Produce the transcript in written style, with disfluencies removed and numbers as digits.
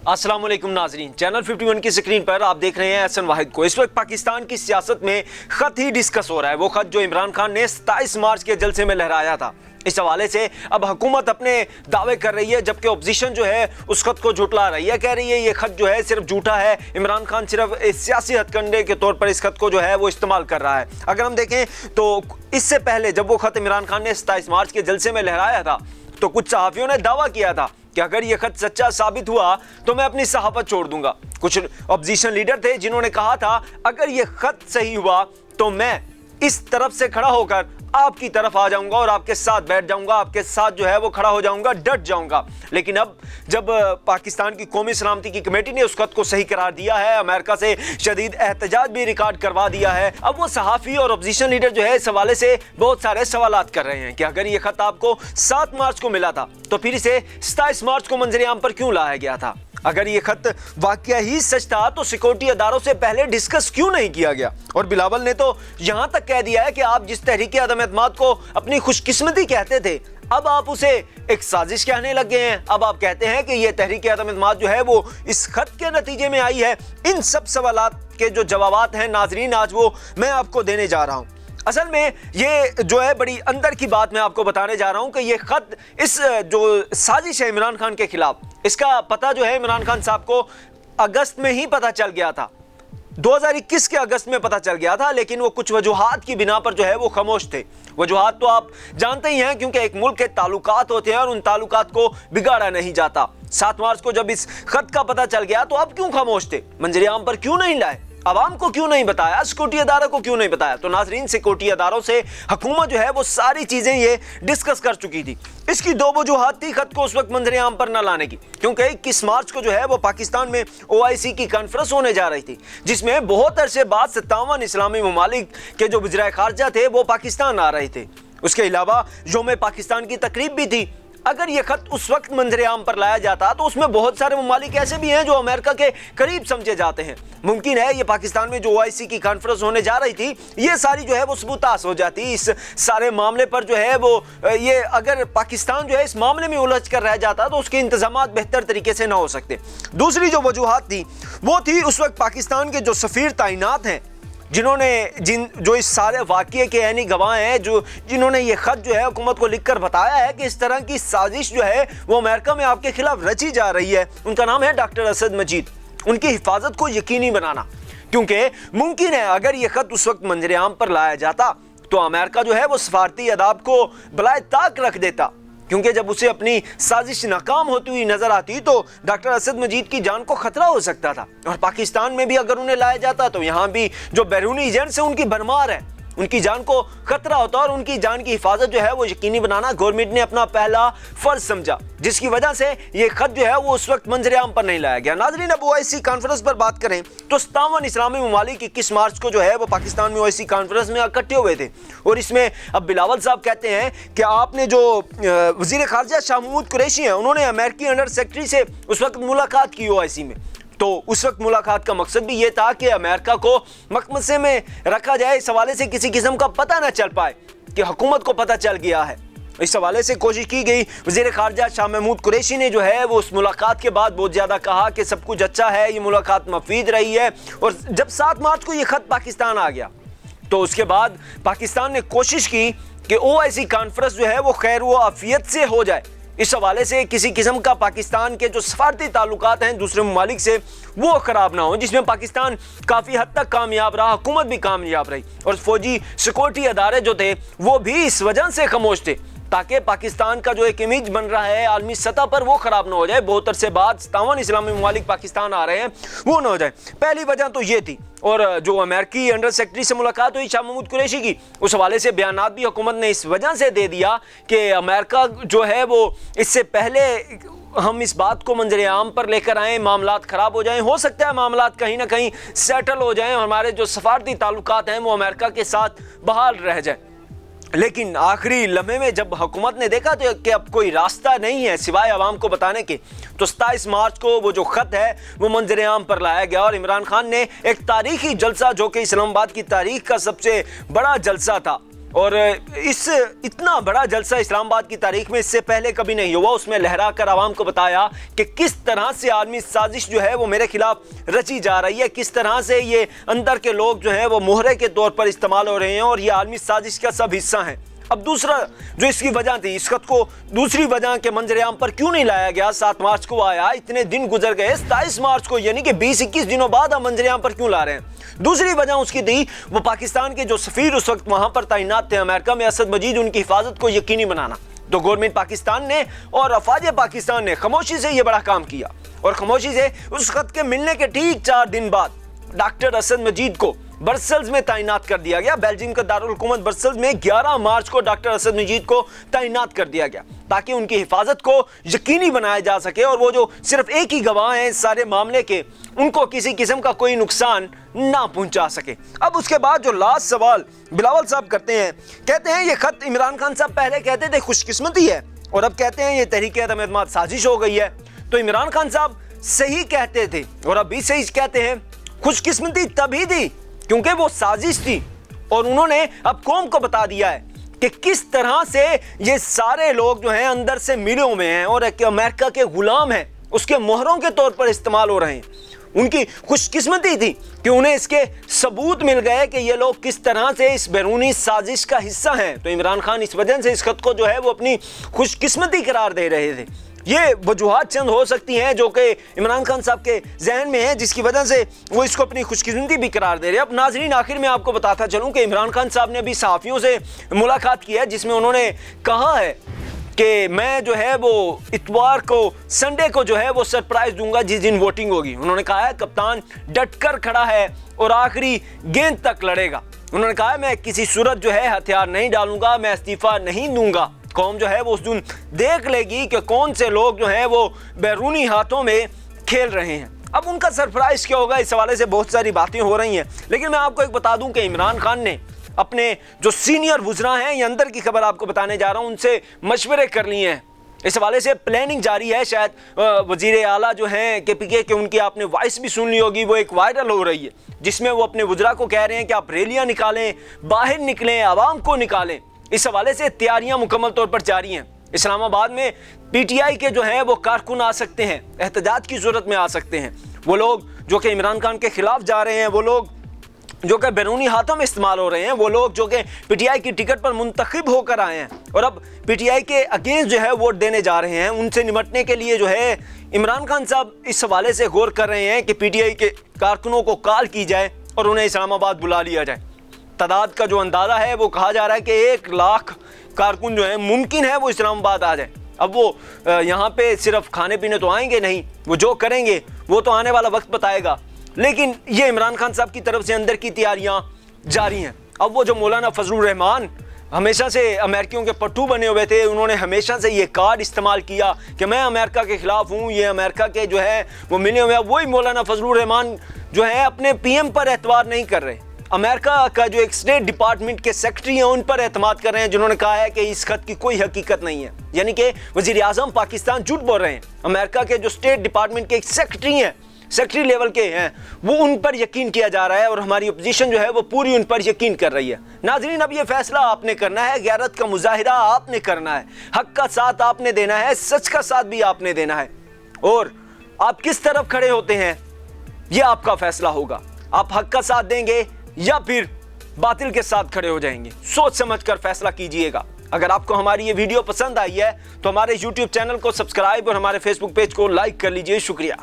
अस्सलाम वालेकुम नाजरीन, चैनल 51 की स्क्रीन पर आप देख रहे हैं एहसन वाहिद को। इस वक्त पाकिस्तान की सियासत में खत ही डिस्कस हो रहा है। वो खत जो इमरान खान ने 27 मार्च के जलसे में लहराया था, इस हवाले से अब हुकूमत अपने दावे कर रही है, जबकि ऑपोजिशन जो है उस खत को झुटला रही है। कह रही है ये खत जो है सिर्फ झूठा है, इमरान खान सिर्फ सियासी हथकंडे के तौर पर इस खत को जो है वो इस्तेमाल कर रहा है। अगर हम देखें तो इससे पहले जब वो खत इमरान खान ने 27 मार्च के जलसे में लहराया था तो कुछ सहाफ़ियों ने दावा किया था कि अगर ये खत सच्चा साबित हुआ तो मैं अपनी सहाफत छोड़ दूंगा। कुछ ऑपोजिशन लीडर थे जिन्होंने कहा था अगर ये खत सही हुआ तो मैं इस तरफ से खड़ा होकर आपकी तरफ आ जाऊंगा और आपके साथ बैठ जाऊंगा, आपके साथ जो है वो खड़ा हो जाऊंगा, डट जाऊंगा। लेकिन अब जब पाकिस्तान की कौमी सलामती की कमेटी ने उस खत को सही करार दिया है, अमेरिका से शदीद एहतजाज भी रिकॉर्ड करवा दिया है, अब वो सहाफ़ी और ऑपोजिशन लीडर जो है इस हवाले से बहुत सारे सवालात कर रहे हैं कि अगर ये खत आपको 7 मार्च को मिला था तो फिर इसे 27 मार्च को मंजर आम पर क्यों लाया गया था। अगर ये खत वाकया ही सच था तो सिक्योरिटी अदारों से पहले डिस्कस क्यों नहीं किया गया। और बिलावल ने तो यहां तक कह दिया है कि आप जिस तहरीक अदम एतमाद को अपनी खुशकिस्मती कहते थे, अब आप उसे एक साजिश कहने लग गए हैं। अब आप कहते हैं कि ये तहरीक अदम एतमाद जो है वो इस खत के नतीजे में आई है। इन सब सवालात के जो जवाबात हैं नाजरीन, आज वो मैं आपको देने जा रहा हूं। असल में ये जो है बड़ी अंदर की बात मैं आपको बताने जा रहा हूं कि ये खत, इस जो साजिश है इमरान खान के खिलाफ, इसका पता जो है इमरान खान साहब को अगस्त में ही पता चल गया था, 2021 के अगस्त में पता चल गया था। लेकिन वो कुछ वजूहात की बिना पर जो है वो खामोश थे। वजूहात तो आप जानते ही हैं, क्योंकि एक मुल्क के ताल्लुकात होते हैं और उन ताल्लुकात को बिगाड़ा नहीं जाता। 7 मार्च को जब इस खत का पता चल गया तो अब क्यों खामोश थे, मंजर आम पर क्यों नहीं लाए, अवाम को क्यों नहीं बताया, सिक्योरिटी अदारों को क्यों नहीं बताया। तो नाजरीन, सिक्योरिटी अदारों से हुकूमत जो है वो सारी चीजें ये डिस्कस कर चुकी थी। इसकी 2 वजूहात थी खत को उस वक्त मंजर आम पर न लाने की, क्योंकि 21 मार्च को जो है वो पाकिस्तान में OIC की कॉन्फ्रेंस होने जा रही थी, जिसमें बहुत अरसे बाद 57 इस्लामी ममालिक के जो वज़ीर ख़ारजा थे वो पाकिस्तान आ रहे थे। उसके अलावा यौम पाकिस्तान की तकरीब भी थी। अगर यह खत उस वक्त मंजर आम पर लाया जाता तो उसमें बहुत सारे ममालिक ऐसे भी हैं जो अमेरिका के करीब समझे जाते हैं। मुमकिन है ये पाकिस्तान में जो OIC की कॉन्फ्रेंस होने जा रही थी, ये सारी जो है वो सबूतास हो जाती इस सारे मामले पर। जो है वो ये अगर पाकिस्तान जो है इस मामले में उलझ कर रह जाता तो उसके इंतजामात बेहतर तरीके से ना हो सकते। दूसरी जो वजूहात थी वो थी उस वक्त पाकिस्तान के जो सफ़ीर तैनात हैं, जो इस सारे वाक़ये के यानी गवाह हैं, जिन्होंने ये ख़त जो है हुकूमत को लिखकर बताया है कि इस तरह की साजिश जो है वो अमेरिका में आपके खिलाफ रची जा रही है। उनका नाम है डॉक्टर असद मजीद। उनकी हिफाजत को यकीनी बनाना, क्योंकि मुमकिन है अगर ये ख़त उस वक्त मंजर आम पर लाया जाता तो अमेरिका जो है वो सफारती अदाब को बलाए ताक रख देता, क्योंकि जब उसे अपनी साजिश नाकाम होती हुई नजर आती तो डॉक्टर असद मजीद की जान को खतरा हो सकता था। और पाकिस्तान में भी अगर उन्हें लाया जाता तो यहाँ भी जो बैरूनी एजेंट्स हैं उनकी भरमार है, उनकी जान को खतरा होता। और उनकी जान की हिफाजत जो है वो यकीनी बनाना गवर्नमेंट ने अपना पहला फर्ज समझा, जिसकी वजह से ये खत जो है वो उस वक्त मंजर आम पर नहीं लाया गया। नाजरीन, अब OIC कॉन्फ्रेंस पर बात करें तो 57 इस्लामी ममालिक 21 मार्च को जो है वो पाकिस्तान में OIC कॉन्फ्रेंस में इकट्ठे हुए थे। और इसमें अब बिलावल साहब कहते हैं कि आपने जो वज़ीर ख़ारजा शाह महमूद कुरैशी हैं, उन्होंने अमेरिकी अंडर सेक्रेटरी से उस वक्त मुलाकात की OIC में। तो उस वक्त मुलाकात का मकसद भी ये था कि अमेरिका को मकमसे में रखा जाए, इस हवाले से किसी किस्म का पता ना चल पाए कि हुकूमत को पता चल गया है। इस हवाले से कोशिश की गई। वज़ीर ख़ारजा शाह महमूद कुरैशी ने जो है वो उस मुलाकात के बाद बहुत ज़्यादा कहा कि सब कुछ अच्छा है, ये मुलाकात मुफीद रही है। और जब 7 मार्च को ये ख़त पाकिस्तान आ गया तो उसके बाद पाकिस्तान ने कोशिश की कि OIC कॉन्फ्रेंस जो है वो खैर व आफियत से हो जाए। इस हवाले से किसी किस्म का पाकिस्तान के जो सफारती ताल्लुकात हैं दूसरे ममालिक से वो ख़राब ना हो, जिसमें पाकिस्तान काफ़ी हद तक कामयाब रहा, हुकूमत भी कामयाब रही। और फौजी सिक्योरिटी अदारे जो थे वो भी इस वजह से खामोश थे ताकि पाकिस्तान का जो एक इमेज बन रहा है आलमी सतह पर वो ख़राब ना हो जाए। बहुत अरसे बाद 57 इस्लामी ममालिक पाकिस्तान आ रहे हैं, वो ना हो जाए। पहली वजह तो ये थी। और जो अमेरिकी अंडर सेक्रेटरी से मुलाकात हुई शाह महमूद कुरैशी की, उस हवाले से बयानात भी हुकूमत ने इस वजह से दे दिया कि अमेरिका जो है वो इससे पहले हम इस बात को मंजर आम पर लेकर आएँ, मामलात ख़राब हो जाएं। हो सकता है मामलात कहीं ना कहीं सेटल हो जाएं, हमारे जो सफारती ताल्लुकात हैं वो अमेरिका के साथ बहाल रह जाएं। लेकिन आखिरी लम्हे में जब हुकूमत ने देखा तो कि अब कोई रास्ता नहीं है सिवाय आवाम को बताने के, तो 27 मार्च को वो जो ख़त है वो मंजर आम पर लाया गया। और इमरान खान ने एक तारीखी जलसा, जो कि इस्लामाबाद की तारीख का सबसे बड़ा जलसा था, اور اس اتنا بڑا جلسہ اسلام آباد کی تاریخ میں اس سے پہلے کبھی نہیں ہوا. اس میں لہرا کر عوام کو بتایا کہ کس طرح سے عالمی سازش جو ہے وہ میرے خلاف رچی جا رہی ہے, کس طرح سے یہ اندر کے لوگ جو ہیں وہ مہرے کے طور پر استعمال ہو رہے ہیں اور یہ عالمی سازش کا سب حصہ ہیں. اب دوسرا جو اس کی وجہ تھی, اس خط کو دوسری وجہ کے منظر عام پر کیوں نہیں لایا گیا؟ 7 مارچ کو آیا, اتنے دن گزر گئے, 27 مارچ کو یعنی کہ 20-21 دنوں بعد ہم منظر عام پر کیوں لا رہے ہیں؟ دوسری وجہ اس کی تھی وہ پاکستان کے جو سفیر اس وقت وہاں پر تعینات تھے امریکہ میں, اسد مجید, ان کی حفاظت کو یقینی بنانا. تو گورنمنٹ پاکستان نے اور افواج پاکستان نے خاموشی سے یہ بڑا کام کیا, اور خاموشی سے اس خط کے ملنے کے ٹھیک 4 دن بعد ڈاکٹر اسد مجید کو برسلز میں تعینات کر دیا گیا. بیلجیم کا دارالحکومت برسلز میں 11 مارچ کو ڈاکٹر اسد مجید کو تعینات کر دیا گیا تاکہ ان کی حفاظت کو یقینی بنایا جا سکے, اور وہ جو صرف ایک ہی گواہ ہیں اس سارے معاملے کے, ان کو کسی قسم کا کوئی نقصان نہ پہنچا سکے. اب اس کے بعد جو لاسٹ سوال بلاول صاحب کرتے ہیں, کہتے ہیں یہ خط عمران خان صاحب پہلے کہتے تھے خوش قسمتی ہے, اور اب کہتے ہیں یہ تحریک عدم اعتماد سازش ہو گئی ہے. تو عمران خان صاحب صحیح کہتے تھے اور اب بھی صحیح کہتے ہیں, خوش قسمتی تبھی تھی کیونکہ وہ سازش تھی, اور انہوں نے اب قوم کو بتا دیا ہے کہ کس طرح سے یہ سارے لوگ جو ہیں اندر سے ملے ہوئے ہیں اور امریکہ کے غلام ہیں, اس کے مہروں کے طور پر استعمال ہو رہے ہیں. ان کی خوش قسمتی تھی کہ انہیں اس کے ثبوت مل گئے کہ یہ لوگ کس طرح سے اس بیرونی سازش کا حصہ ہیں. تو عمران خان اس وجہ سے اس خط کو جو ہے وہ اپنی خوش قسمتی قرار دے رہے تھے. یہ وجوہات چند ہو سکتی ہیں جو کہ عمران خان صاحب کے ذہن میں ہیں, جس کی وجہ سے وہ اس کو اپنی خوش قسمتی بھی قرار دے رہے ہیں. اب ناظرین, آخر میں آپ کو بتاتا چلوں کہ عمران خان صاحب نے بھی صحافیوں سے ملاقات کی ہے, جس میں انہوں نے کہا ہے کہ میں جو ہے وہ اتوار کو سنڈے کو جو ہے وہ سرپرائز دوں گا جس دن ووٹنگ ہوگی. انہوں نے کہا ہے کپتان ڈٹ کر کھڑا ہے اور آخری گیند تک لڑے گا. انہوں نے کہا ہے میں کسی صورت جو ہے ہتھیار نہیں ڈالوں گا, میں استعفیٰ نہیں دوں گا. قوم جو ہے وہ اس دن دیکھ لے گی کہ کون سے لوگ جو ہیں وہ بیرونی ہاتھوں میں کھیل رہے ہیں. اب ان کا سرپرائز کیا ہوگا, اس حوالے سے بہت ساری باتیں ہو رہی ہیں, لیکن میں آپ کو ایک بتا دوں کہ عمران خان نے اپنے جو سینئر وزراء ہیں, یہ اندر کی خبر آپ کو بتانے جا رہا ہوں, ان سے مشورے کر لیے ہیں. اس حوالے سے پلاننگ جاری ہے. شاید وزیر اعلیٰ جو ہیں KPK کے, ان کی آپ نے وائس بھی سن لی ہوگی, وہ ایک وائرل ہو رہی ہے, جس میں وہ اپنے وزراء کو کہہ رہے ہیں کہ آپ ریلیاں نکالیں, باہر نکلیں, عوام کو نکالیں. اس حوالے سے تیاریاں مکمل طور پر جاری ہیں. اسلام آباد میں PTI کے جو ہیں وہ کارکن آ سکتے ہیں, احتجاج کی صورت میں آ سکتے ہیں. وہ لوگ جو کہ عمران خان کے خلاف جا رہے ہیں, وہ لوگ جو کہ بیرونی ہاتھوں میں استعمال ہو رہے ہیں, وہ لوگ جو کہ PTI کی ٹکٹ پر منتخب ہو کر آئے ہیں اور اب PTI کے اگینسٹ جو ہے ووٹ دینے جا رہے ہیں, ان سے نمٹنے کے لیے جو ہے عمران خان صاحب اس حوالے سے غور کر رہے ہیں کہ PTI کے کارکنوں کو کال کی جائے اور انہیں اسلام آباد بلا لیا جائے. تعداد کا جو اندازہ ہے وہ کہا جا رہا ہے کہ 1 لاکھ کارکن جو ہیں ممکن ہے وہ اسلام آباد آ جائیں. اب وہ یہاں پہ صرف کھانے پینے تو آئیں گے نہیں, وہ جو کریں گے وہ تو آنے والا وقت بتائے گا, لیکن یہ عمران خان صاحب کی طرف سے اندر کی تیاریاں جاری ہیں. اب وہ جو مولانا فضل الرحمان ہمیشہ سے امریکیوں کے پٹھو بنے ہوئے تھے, انہوں نے ہمیشہ سے یہ کارڈ استعمال کیا کہ میں امریکہ کے خلاف ہوں, یہ امریکہ کے جو ہے وہ ملے ہوئے ہیں. وہی مولانا فضل الرحمان جو ہے اپنے PM پر اعتبار نہیں کر رہے, امریکہ کا جو ایک اسٹیٹ ڈپارٹمنٹ کے سیکرٹری ہیں ان پر اعتماد کر رہے ہیں, جنہوں نے کہا ہے کہ اس خط کی کوئی حقیقت نہیں ہے. یعنی کہ وزیر اعظم پاکستان جھوٹ بول رہے ہیں. امریکہ کے جو اسٹیٹ ڈپارٹمنٹ کے ایک سیکرٹری ہیں, سیکرٹری لیول کے ہیں, وہ ان پر یقین کیا جا رہا ہے اور ہماری اپوزیشن جو ہے وہ پوری ان پر یقین کر رہی ہے. ناظرین, اب یہ فیصلہ آپ نے کرنا ہے, غیرت کا مظاہرہ آپ نے کرنا ہے, حق کا ساتھ آپ نے دینا ہے, سچ کا ساتھ بھی آپ نے دینا ہے, اور آپ کس طرف کھڑے ہوتے ہیں یہ آپ کا فیصلہ ہوگا. آپ حق کا ساتھ دیں گے یا پھر باطل کے ساتھ کھڑے ہو جائیں گے, سوچ سمجھ کر فیصلہ کیجئے گا. اگر آپ کو ہماری یہ ویڈیو پسند آئی ہے تو ہمارے YouTube چینل کو سبسکرائب اور ہمارے Facebook پیج کو لائک کر لیجئے. شکریہ.